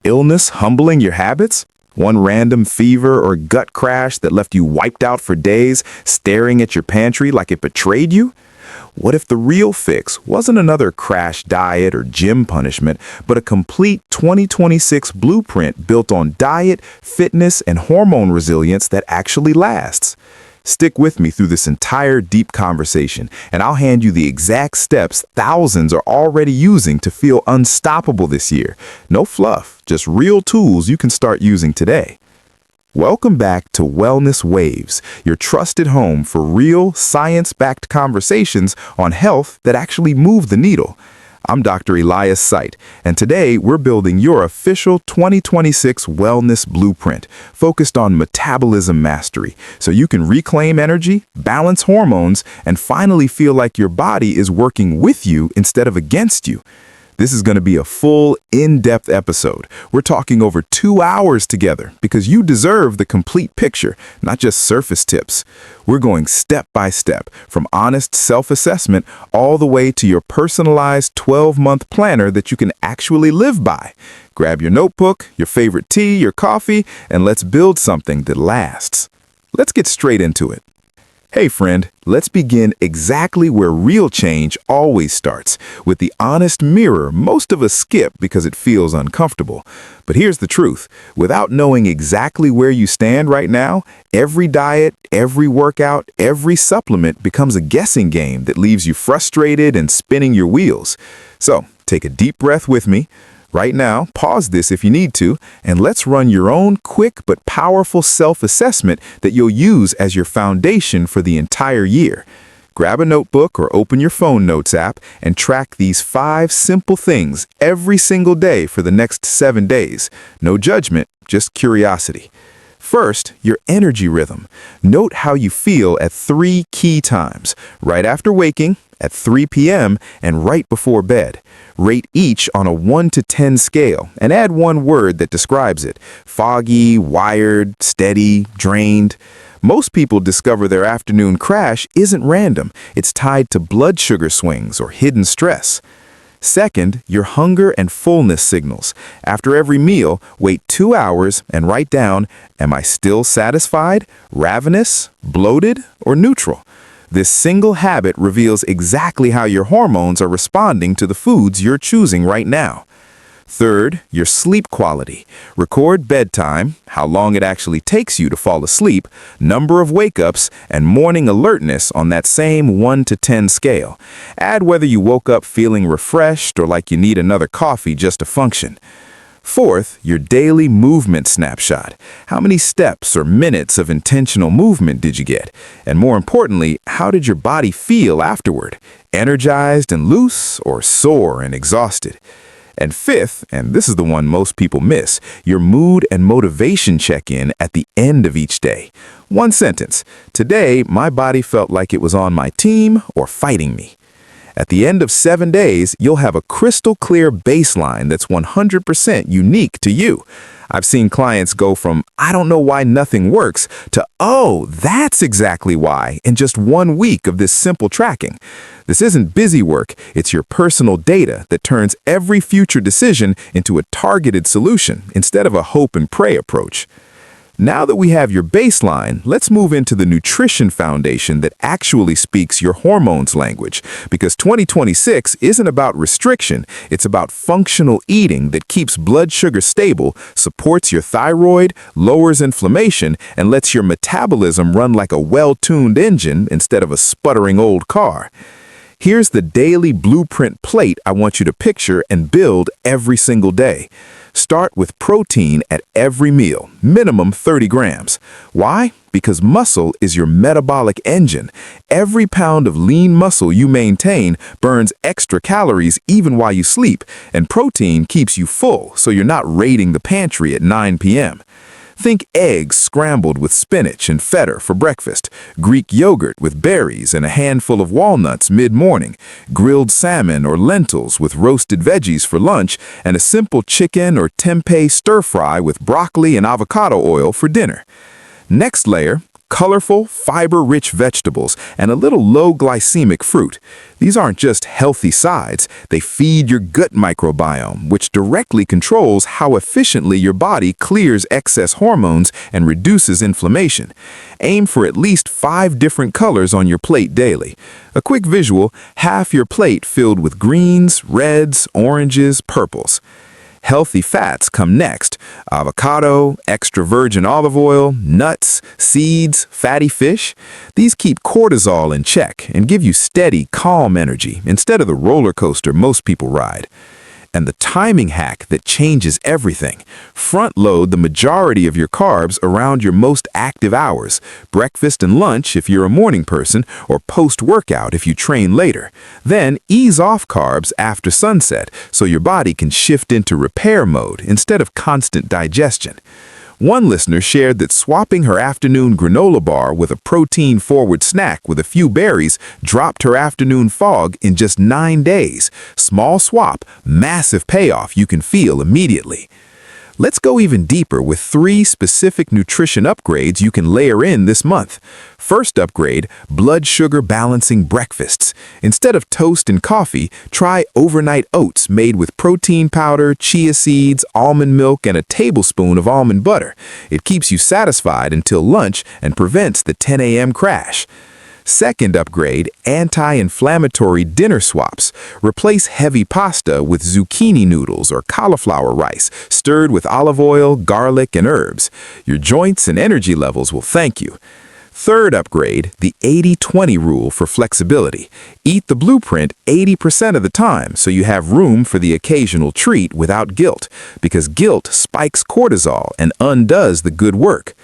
Illness humbling your habits? One random fever or gut crash that left you wiped out for days, staring at your pantry like it betrayed you? What if the real fix wasn't another crash diet or gym punishment, but a complete 2026 blueprint built on diet, fitness, and hormone resilience that actually lasts? Stick with me through this entire deep conversation, and I'll hand you the exact steps thousands are already using to feel unstoppable this year. No fluff, just real tools you can start using today. Welcome back to Wellness Waves, your trusted home for real, science-backed conversations on health that actually move the needle. I'm Dr. Elias Site, and today we're building your official 2026 Wellness Blueprint focused on metabolism mastery, so you can reclaim energy, balance hormones, and finally feel like your body is working with you instead of against you. This is going to be a full, in-depth episode. We're talking over 2 hours together because you deserve the complete picture, not just surface tips. We're going step by step, from honest self-assessment all the way to your personalized 12-month planner that you can actually live by. Grab your notebook, your favorite tea, your coffee, and let's build something that lasts. Let's get straight into it. Hey friend, let's begin exactly where real change always starts, with the honest mirror most of us skip because it feels uncomfortable. But here's the truth. Without knowing exactly where you stand right now, every diet, every workout, every supplement becomes a guessing game that leaves you frustrated and spinning your wheels. So, take a deep breath with me. Right now, pause this if you need to, and let's run your own quick but powerful self-assessment that you'll use as your foundation for the entire year. Grab a notebook or open your phone notes app and track these 5 simple things every single day for the next 7 days. No judgment, just curiosity. First, your energy rhythm. Note how you feel at 3 key times: right after waking, at 3 p.m., and right before bed. Rate each on a 1 to 10 scale and add one word that describes it: foggy, wired, steady, drained. Most people discover their afternoon crash isn't random. It's tied to blood sugar swings or hidden stress. Second, your hunger and fullness signals. After every meal, wait 2 hours and write down, am I still satisfied, ravenous, bloated, or neutral? This single habit reveals exactly how your hormones are responding to the foods you're choosing right now. Third, your sleep quality. Record bedtime, how long it actually takes you to fall asleep, number of wake-ups, and morning alertness on that same 1 to 10 scale. Add whether you woke up feeling refreshed or like you need another coffee just to function. Fourth, your daily movement snapshot. How many steps or minutes of intentional movement did you get? And more importantly, how did your body feel afterward? Energized and loose, or sore and exhausted? And fifth, and this is the one most people miss, your mood and motivation check-in at the end of each day. One sentence: today, my body felt like it was on my team or fighting me. At the end of 7 days, you'll have a crystal clear baseline that's 100% unique to you. I've seen clients go from, I don't know why nothing works, to, oh, that's exactly why, in just 1 week of this simple tracking. This isn't busy work, it's your personal data that turns every future decision into a targeted solution instead of a hope and pray approach. Now that we have your baseline, let's move into the nutrition foundation that actually speaks your hormones language. Because 2026 isn't about restriction, it's about functional eating that keeps blood sugar stable, supports your thyroid, lowers inflammation, and lets your metabolism run like a well-tuned engine instead of a sputtering old car. Here's the daily blueprint plate I want you to picture and build every single day. Start with protein at every meal, minimum 30 grams. Why? Because muscle is your metabolic engine. Every pound of lean muscle you maintain burns extra calories even while you sleep, and protein keeps you full so you're not raiding the pantry at 9 p.m. Think eggs scrambled with spinach and feta for breakfast, Greek yogurt with berries and a handful of walnuts mid-morning, grilled salmon or lentils with roasted veggies for lunch, and a simple chicken or tempeh stir-fry with broccoli and avocado oil for dinner. Next layer, colorful, fiber-rich vegetables, and a little low-glycemic fruit. These aren't just healthy sides, they feed your gut microbiome, which directly controls how efficiently your body clears excess hormones and reduces inflammation. Aim for at least 5 different colors on your plate daily. A quick visual, half your plate filled with greens, reds, oranges, purples. Healthy fats come next: avocado, extra virgin olive oil, nuts, seeds, fatty fish. These keep cortisol in check and give you steady, calm energy instead of the roller coaster most people ride. And the timing hack that changes everything: front load the majority of your carbs around your most active hours, breakfast and lunch if you're a morning person, or post-workout if you train later. Then ease off carbs after sunset so your body can shift into repair mode instead of constant digestion. One listener shared that swapping her afternoon granola bar with a protein-forward snack with a few berries dropped her afternoon fog in just 9 days. Small swap, massive payoff you can feel immediately. Let's go even deeper with 3 specific nutrition upgrades you can layer in this month. First upgrade, blood sugar balancing breakfasts. Instead of toast and coffee, try overnight oats made with protein powder, chia seeds, almond milk, and a tablespoon of almond butter. It keeps you satisfied until lunch and prevents the 10 a.m. crash. Second upgrade, anti-inflammatory dinner swaps. Replace heavy pasta with zucchini noodles or cauliflower rice, stirred with olive oil, garlic, and herbs. Your joints and energy levels will thank you. Third upgrade, the 80-20 rule for flexibility. Eat the blueprint 80% of the time so you have room for the occasional treat without guilt, because guilt spikes cortisol and undoes the good work.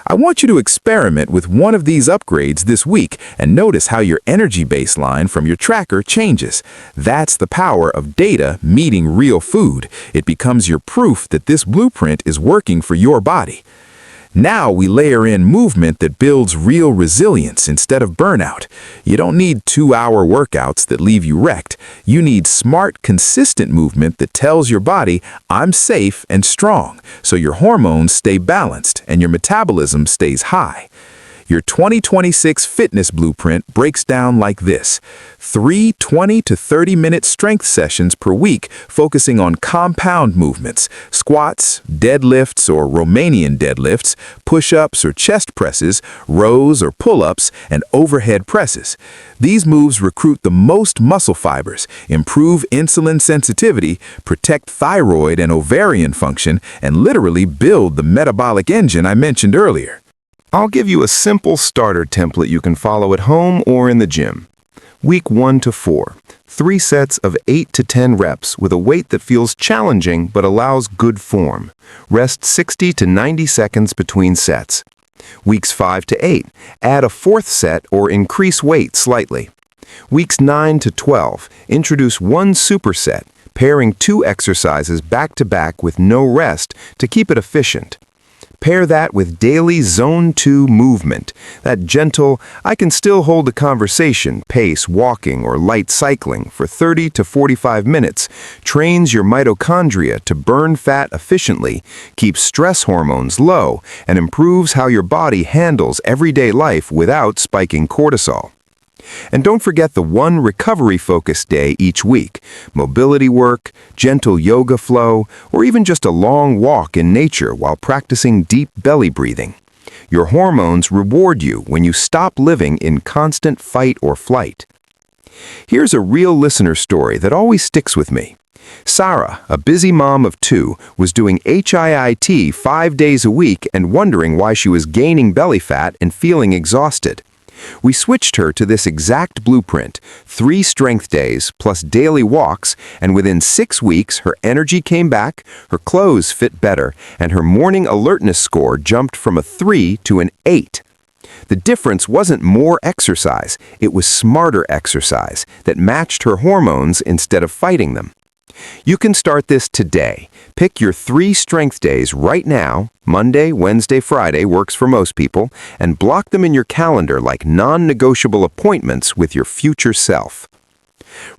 I want you to experiment with one of these upgrades this week and notice how your energy baseline from your tracker changes. That's the power of data meeting real food. It becomes your proof that this blueprint is working for your body. Now we layer in movement that builds real resilience instead of burnout. You don't need 2-hour workouts that leave you wrecked. You need smart, consistent movement that tells your body, I'm safe and strong, so your hormones stay balanced and your metabolism stays high. Your 2026 fitness blueprint breaks down like this: 3 20 to 30-minute strength sessions per week focusing on compound movements, squats, deadlifts or Romanian deadlifts, push-ups or chest presses, rows or pull-ups, and overhead presses. These moves recruit the most muscle fibers, improve insulin sensitivity, protect thyroid and ovarian function, and literally build the metabolic engine I mentioned earlier. I'll give you a simple starter template you can follow at home or in the gym. Week 1 to 4, 3 sets of 8 to 10 reps with a weight that feels challenging but allows good form. Rest 60 to 90 seconds between sets. Weeks 5 to 8, add a 4th set or increase weight slightly. Weeks 9 to 12, introduce 1 superset, pairing 2 exercises back-to-back with no rest to keep it efficient. Pair that with daily Zone 2 movement, that gentle, I can still hold a conversation pace walking or light cycling for 30 to 45 minutes, trains your mitochondria to burn fat efficiently, keeps stress hormones low, and improves how your body handles everyday life without spiking cortisol. And don't forget the 1 recovery-focused day each week: mobility work, gentle yoga flow, or even just a long walk in nature while practicing deep belly breathing. Your hormones reward you when you stop living in constant fight or flight. Here's a real listener story that always sticks with me. Sarah, a busy mom of 2, was doing HIIT 5 days a week and wondering why she was gaining belly fat and feeling exhausted. We switched her to this exact blueprint: 3 strength days plus daily walks, and within 6 weeks her energy came back, her clothes fit better, and her morning alertness score jumped from a 3 to an 8. The difference wasn't more exercise, it was smarter exercise that matched her hormones instead of fighting them. You can start this today. Pick your 3 strength days right now. Monday, Wednesday, Friday works for most people, and block them in your calendar like non-negotiable appointments with your future self.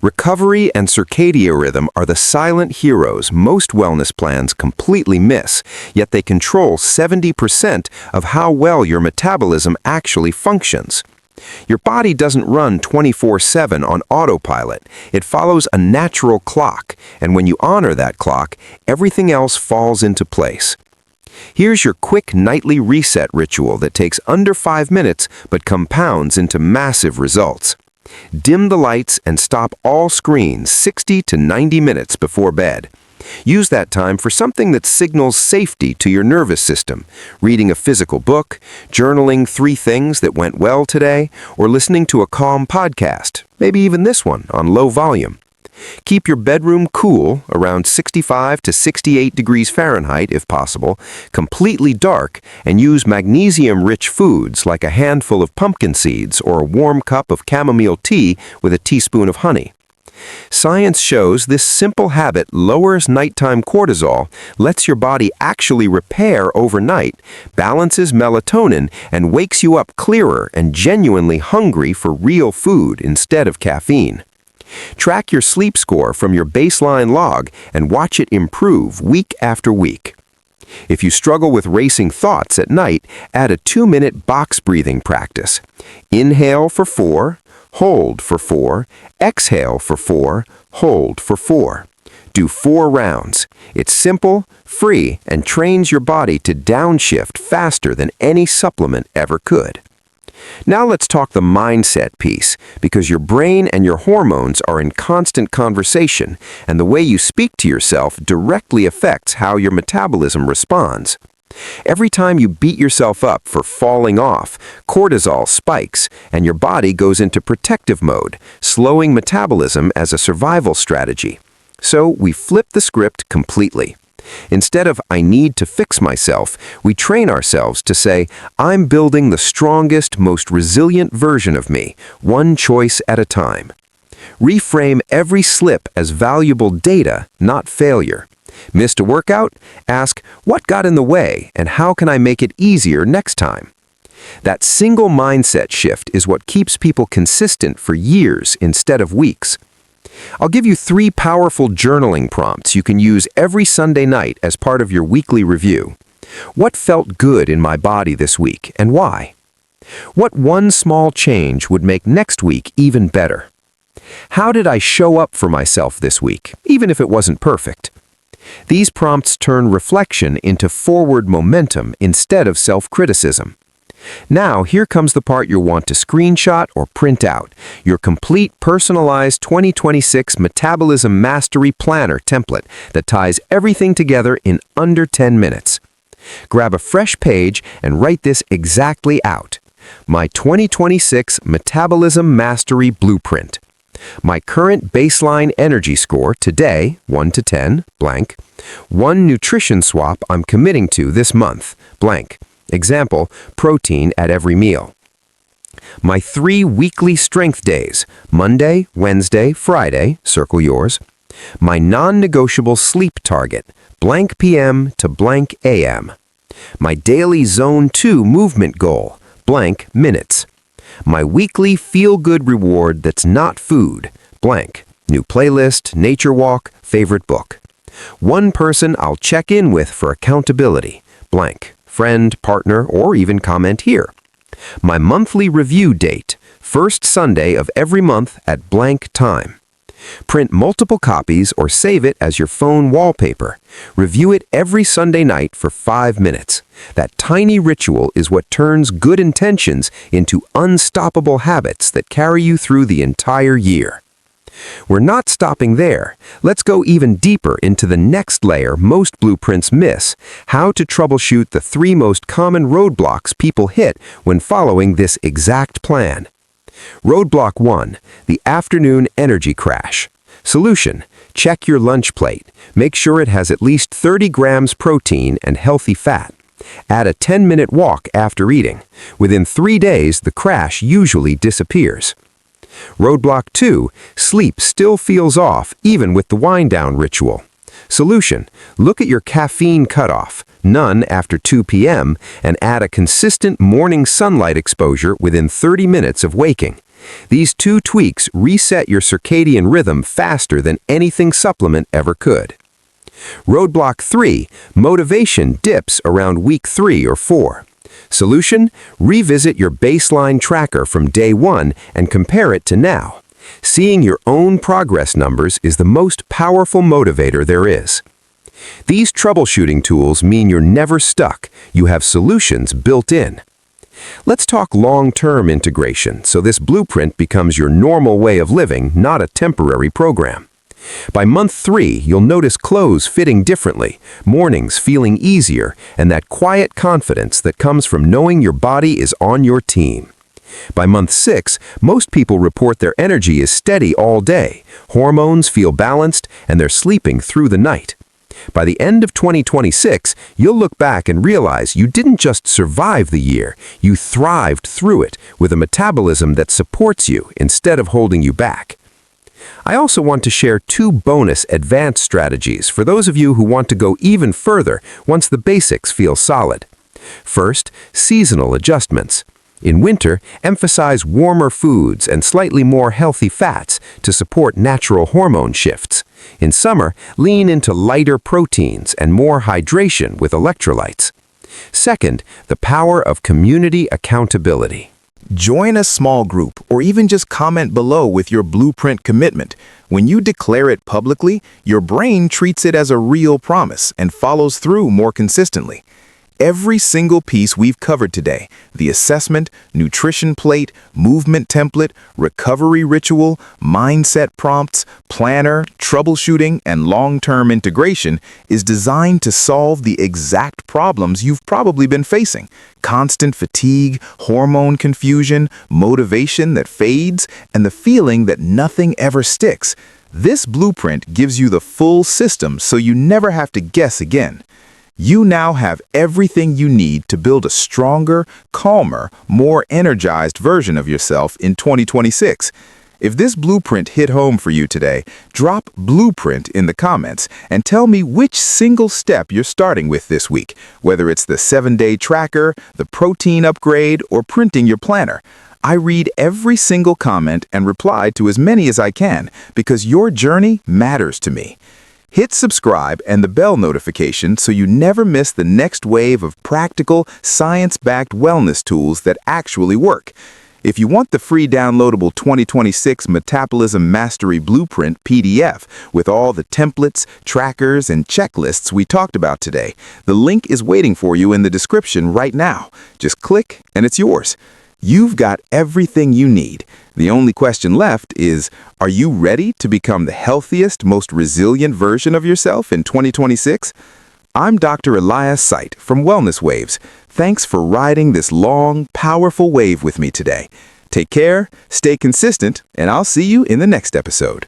Recovery and circadian rhythm are the silent heroes most wellness plans completely miss, yet they control 70% of how well your metabolism actually functions. Your body doesn't run 24/7 on autopilot. It follows a natural clock, and when you honor that clock, everything else falls into place. Here's your quick nightly reset ritual that takes under 5 minutes but compounds into massive results. Dim the lights and stop all screens 60 to 90 minutes before bed. Use that time for something that signals safety to your nervous system, reading a physical book, journaling 3 things that went well today, or listening to a calm podcast, maybe even this one on low volume. Keep your bedroom cool, around 65 to 68 degrees Fahrenheit if possible, completely dark, and use magnesium-rich foods like a handful of pumpkin seeds or a warm cup of chamomile tea with a teaspoon of honey. Science shows this simple habit lowers nighttime cortisol, lets your body actually repair overnight, balances melatonin, and wakes you up clearer and genuinely hungry for real food instead of caffeine. Track your sleep score from your baseline log and watch it improve week after week. If you struggle with racing thoughts at night, add a 2-minute box breathing practice. Inhale for 4, hold for 4, exhale for 4, hold for 4. Do 4 rounds. It's simple, free, and trains your body to downshift faster than any supplement ever could. Now let's talk the mindset piece, because your brain and your hormones are in constant conversation, and the way you speak to yourself directly affects how your metabolism responds. Every time you beat yourself up for falling off, cortisol spikes, and your body goes into protective mode, slowing metabolism as a survival strategy. So we flip the script completely. Instead of "I need to fix myself," we train ourselves to say, "I'm building the strongest, most resilient version of me, one choice at a time." Reframe every slip as valuable data, not failure. Missed a workout? Ask, what got in the way, and how can I make it easier next time? That single mindset shift is what keeps people consistent for years instead of weeks. I'll give you 3 powerful journaling prompts you can use every Sunday night as part of your weekly review. What felt good in my body this week, and why? What one small change would make next week even better? How did I show up for myself this week, even if it wasn't perfect? These prompts turn reflection into forward momentum instead of self-criticism. Now, here comes the part you'll want to screenshot or print out, your complete personalized 2026 Metabolism Mastery Planner template that ties everything together in under 10 minutes. Grab a fresh page and write this exactly out. My 2026 Metabolism Mastery Blueprint. My current baseline energy score today, 1 to 10, blank. 1 nutrition swap I'm committing to this month, blank. Example, protein at every meal. My 3 weekly strength days, Monday, Wednesday, Friday, circle yours. My non-negotiable sleep target, blank PM to blank AM. My daily Zone 2 movement goal, blank minutes. My weekly feel-good reward that's not food, blank. New playlist, nature walk, favorite book. 1 person I'll check in with for accountability, blank. Friend, partner, or even comment here. My monthly review date, first Sunday of every month at blank time. Print multiple copies or save it as your phone wallpaper. Review it every Sunday night for 5 minutes. That tiny ritual is what turns good intentions into unstoppable habits that carry you through the entire year. We're not stopping there. Let's go even deeper into the next layer most blueprints miss, how to troubleshoot the 3 most common roadblocks people hit when following this exact plan. Roadblock 1, the afternoon energy crash. Solution, check your lunch plate. Make sure it has at least 30 grams protein and healthy fat. Add a 10-minute walk after eating. Within 3 days, the crash usually disappears. Roadblock 2, sleep still feels off even with the wind-down ritual. Solution, look at your caffeine cutoff, none after 2 p.m., and add a consistent morning sunlight exposure within 30 minutes of waking. These 2 tweaks reset your circadian rhythm faster than anything supplement ever could. Roadblock 3, motivation dips around week 3 or 4. Solution: revisit your baseline tracker from day 1 and compare it to now. Seeing your own progress numbers is the most powerful motivator there is. These troubleshooting tools mean you're never stuck. You have solutions built in. Let's talk long-term integration so this blueprint becomes your normal way of living, not a temporary program. By month 3, you'll notice clothes fitting differently, mornings feeling easier, and that quiet confidence that comes from knowing your body is on your team. By month 6, most people report their energy is steady all day, hormones feel balanced, and they're sleeping through the night. By the end of 2026, you'll look back and realize you didn't just survive the year, you thrived through it with a metabolism that supports you instead of holding you back. I also want to share 2 bonus advanced strategies for those of you who want to go even further once the basics feel solid. First, seasonal adjustments. In winter, emphasize warmer foods and slightly more healthy fats to support natural hormone shifts. In summer, lean into lighter proteins and more hydration with electrolytes. Second, the power of community accountability. Join a small group or even just comment below with your blueprint commitment. When you declare it publicly, your brain treats it as a real promise and follows through more consistently. Every single piece we've covered today, the assessment, nutrition plate, movement template, recovery ritual, mindset prompts, planner, troubleshooting, and long-term integration, is designed to solve the exact problems you've probably been facing. Constant fatigue, hormone confusion, motivation that fades, and the feeling that nothing ever sticks. This blueprint gives you the full system so you never have to guess again. You now have everything you need to build a stronger, calmer, more energized version of yourself in 2026. If this blueprint hit home for you today, drop blueprint in the comments and tell me which single step you're starting with this week, whether it's the 7-day tracker, the protein upgrade, or printing your planner. I read every single comment and reply to as many as I can because your journey matters to me. Hit subscribe and the bell notification so you never miss the next wave of practical, science-backed wellness tools that actually work. If you want the free downloadable 2026 Metabolism Mastery Blueprint PDF with all the templates, trackers, and checklists we talked about today, the link is waiting for you in the description right now. Just click and it's yours. You've got everything you need. The only question left is, are you ready to become the healthiest, most resilient version of yourself in 2026? I'm Dr. Elias Site from Wellness Waves. Thanks for riding this long, powerful wave with me today. Take care, stay consistent, and I'll see you in the next episode.